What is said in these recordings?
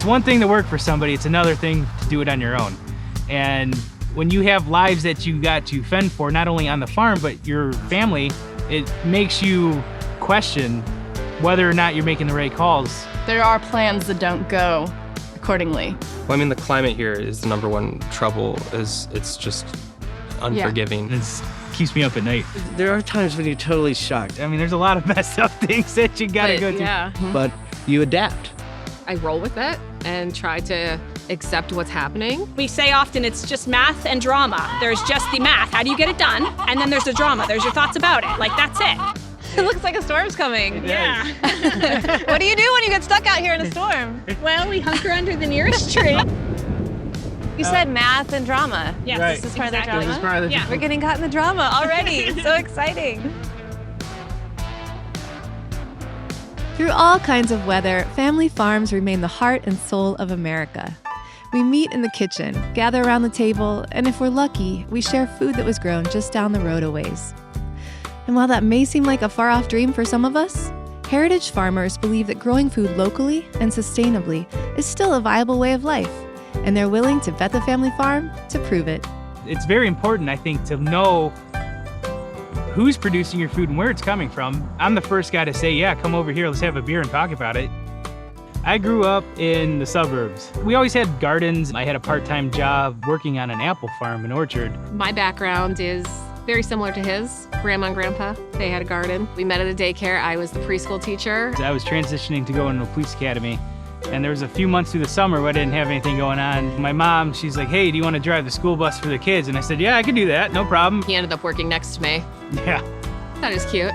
It's one thing to work for somebody, it's another thing to do it on your own. And when you have lives that you got to fend for, not only on the farm, but your family, it makes you question whether or not you're making the right calls. There are plans that don't go accordingly. Well, I mean, the climate here is the number one trouble. It's just unforgiving. It keeps me up at night. There are times when you're totally shocked, I mean, there's a lot of messed up things that you gotta go through. but you adapt. I roll with it and try to accept what's happening. We say often it's just math and drama. There's just the math, how do you get it done? And then there's the drama, there's your thoughts about it. Like, that's it. It looks like a storm's coming. Yeah. What do you do when you get stuck out here in a storm? Well, we hunker under the nearest tree. You said math and drama. Yes, Right. This is part exactly. of the drama? Yeah. We're getting caught in the drama already. So exciting. Through all kinds of weather, family farms remain the heart and soul of America. We meet in the kitchen, gather around the table, and if we're lucky, we share food that was grown just down the road a ways. And while that may seem like a far-off dream for some of us, heritage farmers believe that growing food locally and sustainably is still a viable way of life, and they're willing to bet the family farm to prove it. It's very important, I think, to know who's producing your food and where it's coming from. I'm the first guy to say, yeah, come over here, let's have a beer and talk about it. I grew up in the suburbs. We always had gardens. I had a part-time job working on an apple farm, an orchard. My background is very similar to his. Grandma and Grandpa, they had a garden. We met at a daycare. I was the preschool teacher. I was transitioning to go into a police academy, and there was a few months through the summer where I didn't have anything going on. My mom, she's like, hey, do you want to drive the school bus for the kids? And I said, yeah, I can do that, no problem. He ended up working next to me. Yeah. That is cute.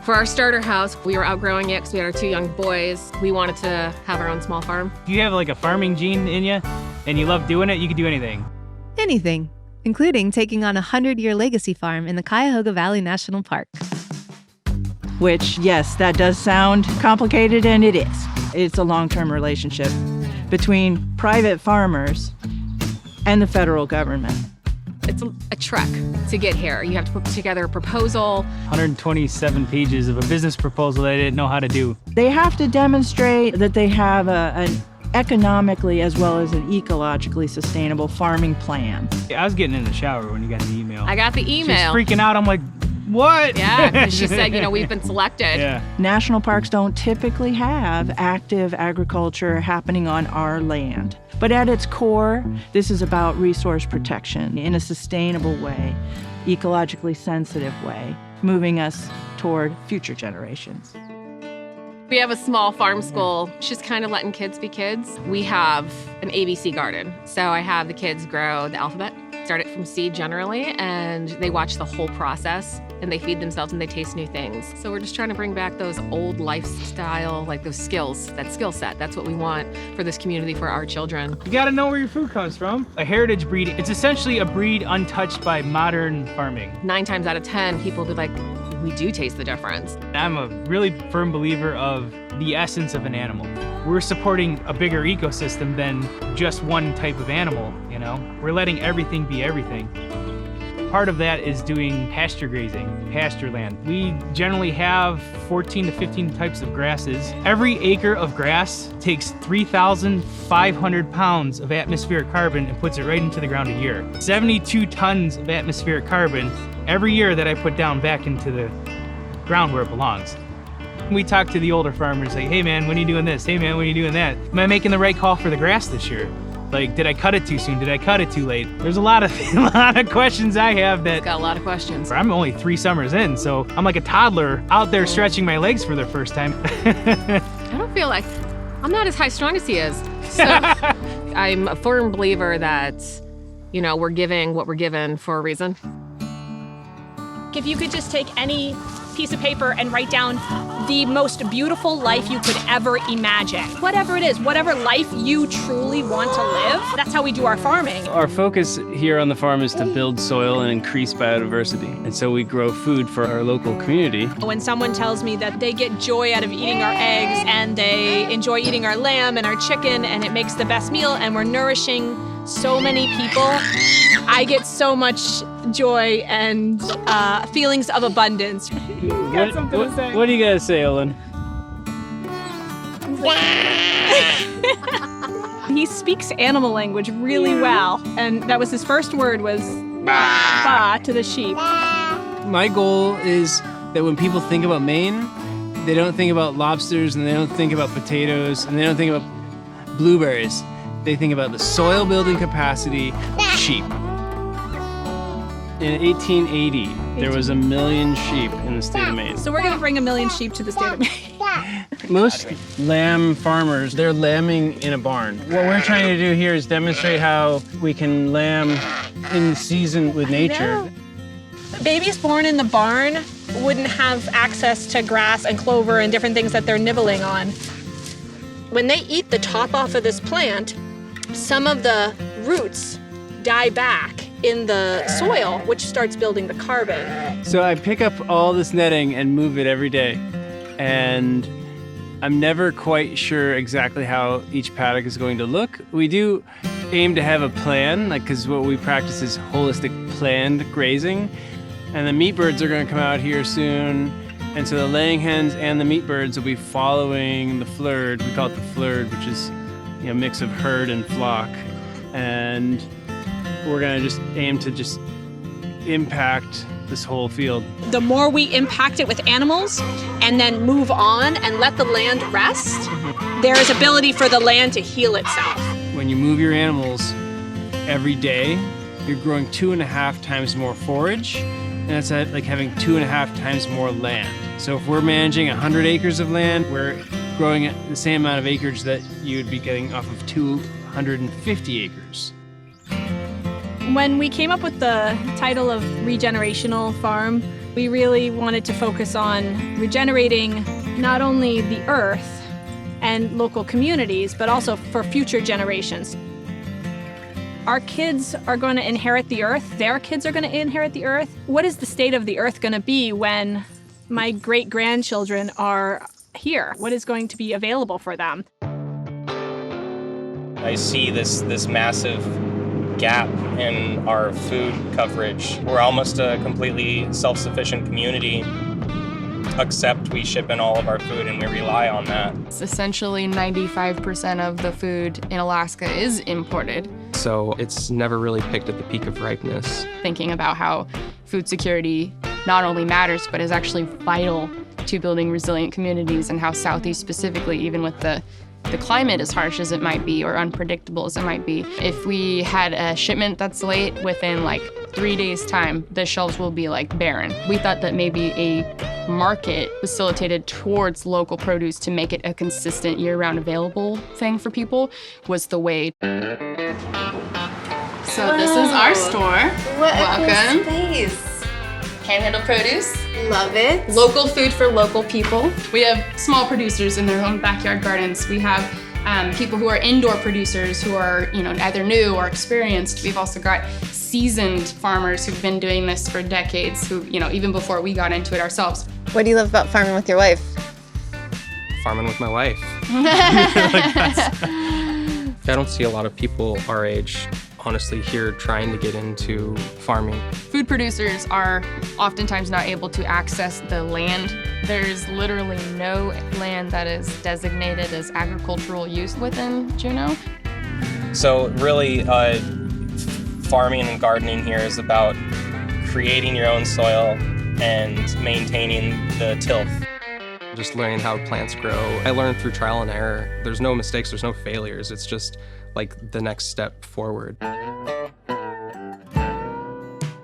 For our starter house, we were outgrowing it because we had our 2 young boys. We wanted to have our own small farm. If you have like a farming gene in you and you love doing it, you can do anything. Anything, including taking on a 100-year legacy farm in the Cuyahoga Valley National Park. Which, yes, that does sound complicated, and it is. It's a long-term relationship between private farmers and the federal government. It's a trek to get here. You have to put together a proposal. 127 pages of a business proposal that I didn't know how to do. They have to demonstrate that they have an economically as well as an ecologically sustainable farming plan. I was getting in the shower when you got the email. I got the She was email. freaking out. I'm like, what? Yeah, because she said, we've been selected. Yeah. National parks don't typically have active agriculture happening on our land. But at its core, this is about resource protection in a sustainable way, ecologically sensitive way, moving us toward future generations. We have a small farm school, just kind of letting kids be kids. We have an ABC garden. So I have the kids grow the alphabet, start it from seed generally, and they watch the whole process and they feed themselves and they taste new things. So we're just trying to bring back those old lifestyle, like those skills, that skill set. That's what we want for this community, for our children. You gotta know where your food comes from. A heritage breed, it's essentially a breed untouched by modern farming. 9 times out of 10, people will be like, we do taste the difference. I'm a really firm believer of the essence of an animal. We're supporting a bigger ecosystem than just one type of animal, We're letting everything be everything. Part of that is doing pasture grazing, pasture land. We generally have 14 to 15 types of grasses. Every acre of grass takes 3,500 pounds of atmospheric carbon and puts it right into the ground a year. 72 tons of atmospheric carbon every year that I put down back into the ground where it belongs. We talk to the older farmers like, hey man, when are you doing this? Hey man, when are you doing that? Am I making the right call for the grass this year? Like, did I cut it too soon? Did I cut it too late? There's a lot of questions I have that... Got a lot of questions. I'm only 3 summers in, so I'm like a toddler out there stretching my legs for the first time. I don't feel like, I'm not as high strung as he is. So I'm a firm believer that, we're giving what we're given for a reason. If you could just take any piece of paper and write down the most beautiful life you could ever imagine. Whatever it is, whatever life you truly want to live, that's how we do our farming. Our focus here on the farm is to build soil and increase biodiversity. And so we grow food for our local community. When someone tells me that they get joy out of eating our eggs and they enjoy eating our lamb and our chicken and it makes the best meal and we're nourishing so many people, I get so much joy and feelings of abundance. What do you gotta say, Olin? He speaks animal language really well, and that was his first word was ba to the sheep. My goal is that when people think about Maine, they don't think about lobsters and they don't think about potatoes and they don't think about blueberries. They think about the soil building capacity of sheep. In 1880, there was 1 million sheep in the state of Maine. So we're going to bring 1 million sheep to the state of Maine. Most lamb farmers, they're lambing in a barn. What we're trying to do here is demonstrate how we can lamb in season with nature. Babies born in the barn wouldn't have access to grass and clover and different things that they're nibbling on. When they eat the top off of this plant, some of the roots die back in the soil, which starts building the carbon. So I pick up all this netting and move it every day. And I'm never quite sure exactly how each paddock is going to look. We do aim to have a plan, because what we practice is holistic planned grazing. And the meat birds are going to come out here soon. And so the laying hens and the meat birds will be following the flurd. We call it the flurd, which is a mix of herd and flock. And we're going to just aim to just impact this whole field. The more we impact it with animals and then move on and let the land rest, there is ability for the land to heal itself. When you move your animals every day, you're growing 2.5 times more forage, and that's like having 2.5 times more land. So if we're managing 100 acres of land, we're growing the same amount of acreage that you would be getting off of 250 acres. When we came up with the title of Regenerational Farm, we really wanted to focus on regenerating not only the earth and local communities, but also for future generations. Our kids are going to inherit the earth. Their kids are going to inherit the earth. What is the state of the earth going to be when my great-grandchildren are here? What is going to be available for them? I see this massive gap in our food coverage. We're almost a completely self-sufficient community, except we ship in all of our food and we rely on that. Essentially 95% of the food in Alaska is imported. So it's never really picked at the peak of ripeness. Thinking about how food security not only matters, but is actually vital to building resilient communities, and how Southeast specifically, even with the climate as harsh as it might be or unpredictable as it might be, if we had a shipment that's late within like 3 days' time, the shelves will be like barren. We thought that maybe a market facilitated towards local produce to make it a consistent year-round available thing for people was the way. So this is our store. What Welcome. a cool space. Panhandle produce. Love it. Local food for local people. We have small producers in their own backyard gardens. We have people who are indoor producers who are, either new or experienced. We've also got seasoned farmers who've been doing this for decades, who, even before we got into it ourselves. What do you love about farming with your wife? Farming with my wife. I don't see a lot of people our age, honestly, here trying to get into farming. Food producers are oftentimes not able to access the land. There's literally no land that is designated as agricultural use within Juneau. So really, farming and gardening here is about creating your own soil and maintaining the tilth. Just learning how plants grow. I learned through trial and error. There's no mistakes, there's no failures. It's just like the next step forward.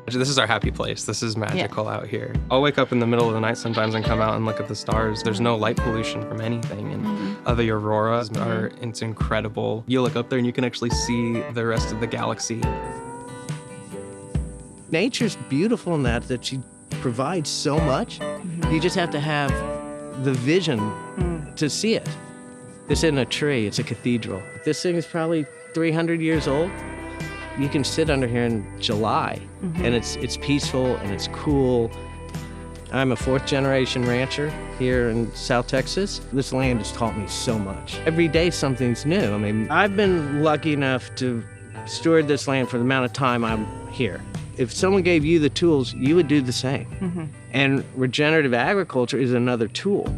This is our happy place. This is magical out here. I'll wake up in the middle of the night sometimes and come out and look at the stars. There's no light pollution from anything. And the auroras it's incredible. You look up there and you can actually see the rest of the galaxy. Nature's beautiful in that she provides so much. You just have to have the vision to see it. This isn't a tree, it's a cathedral. This thing is probably 300 years old. You can sit under here in July, and it's peaceful and it's cool. I'm a 4th generation rancher here in South Texas. This land has taught me so much. Every day something's new. I mean, I've been lucky enough to steward this land for the amount of time I'm here. If someone gave you the tools, you would do the same. And regenerative agriculture is another tool.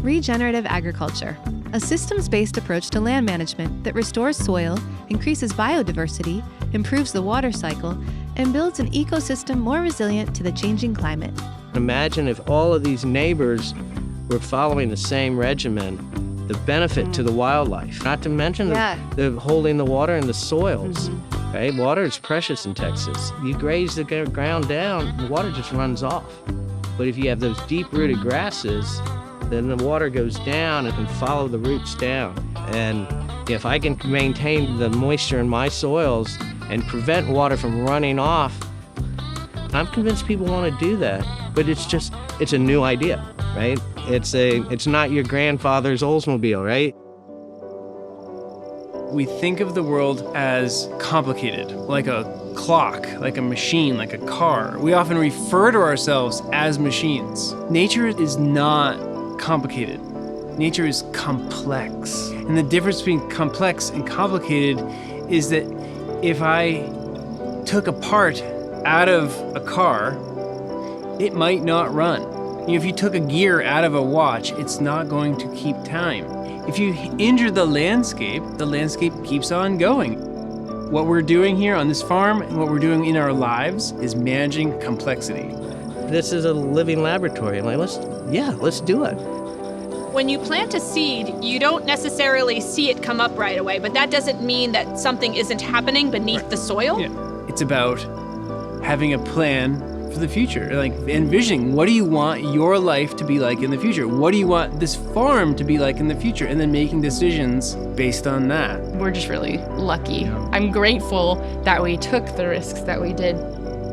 Regenerative agriculture, a systems-based approach to land management that restores soil, increases biodiversity, improves the water cycle, and builds an ecosystem more resilient to the changing climate. Imagine if all of these neighbors were following the same regimen, the benefit to the wildlife, not to mention the holding the water in the soils. Right? Water is precious in Texas. You graze the ground down, the water just runs off. But if you have those deep-rooted grasses, then the water goes down and can follow the roots down. And if I can maintain the moisture in my soils and prevent water from running off, I'm convinced people want to do that. But it's a new idea, right? It's not your grandfather's Oldsmobile, right? We think of the world as complicated, like a clock, like a machine, like a car. We often refer to ourselves as machines. Nature is not complicated. Nature is complex. And the difference between complex and complicated is that if I took a part out of a car, it might not run. If you took a gear out of a watch, it's not going to keep time. If you injure the landscape keeps on going. What we're doing here on this farm and what we're doing in our lives is managing complexity. This is a living laboratory. I'm like, let's do it. When you plant a seed, you don't necessarily see it come up right away, but that doesn't mean that something isn't happening beneath the soil. Yeah. It's about having a plan for the future, like envisioning what do you want your life to be like in the future? What do you want this farm to be like in the future? And then making decisions based on that. We're just really lucky. I'm grateful that we took the risks that we did.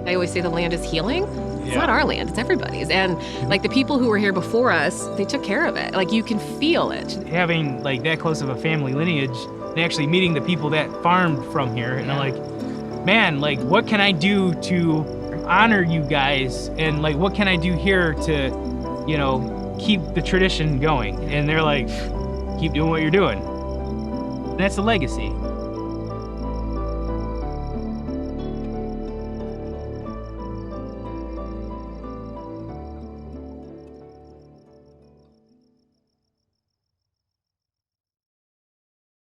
I always say the land is healing. It's not our land, it's everybody's. And like the people who were here before us, they took care of it. Like you can feel it. Having like that close of a family lineage and actually meeting the people that farmed from here, and I'm like, man, like what can I do to honor you guys, and like what can I do here to, you know, keep the tradition going? And they're like, keep doing what you're doing. And that's the legacy.